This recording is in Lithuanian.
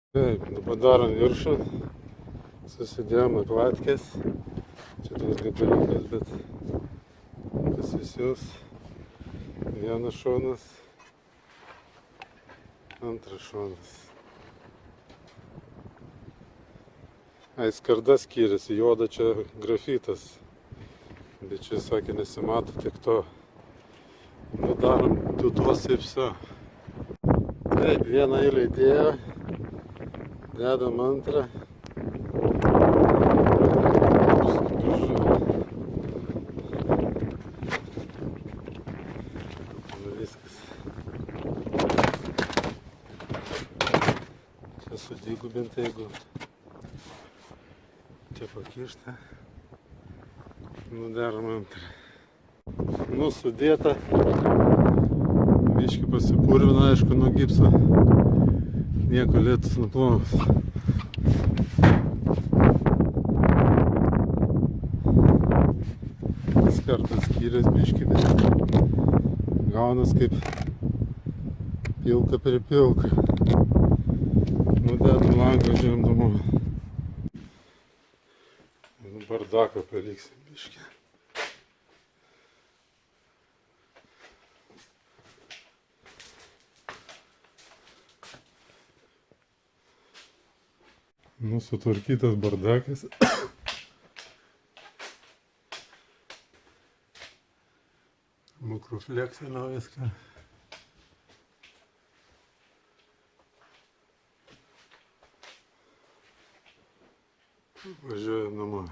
Taip, dabar darom viršų, susidėjom atvatkės, čia toks gabaliukas, bet pasisiūs, vienas šonas, antras šonas. Ai, skarda skiriasi, juoda čia grafitas, bet čia sakė nesimato tik to. Nu, darom tuos ir viso. Taip, vieną eilę įdėjo. Dedam antrą. Viskas. Čia sudvigubinta, jeigu čia pakišta. Nu, darom antrą. Nu, sudėta. Biškį pasipurvina, aišku, nuo gipso. Nieko lietus nuplovas. Kartas skyrės biškį, bet gaunas kaip pilka prie pilka. Nu, dedam langą žemdumu. Nu, bardaką paliksim biškį. Nu, sutvarkytas bardakas. Mukrufleksą naujas ką. Važiuoju namo.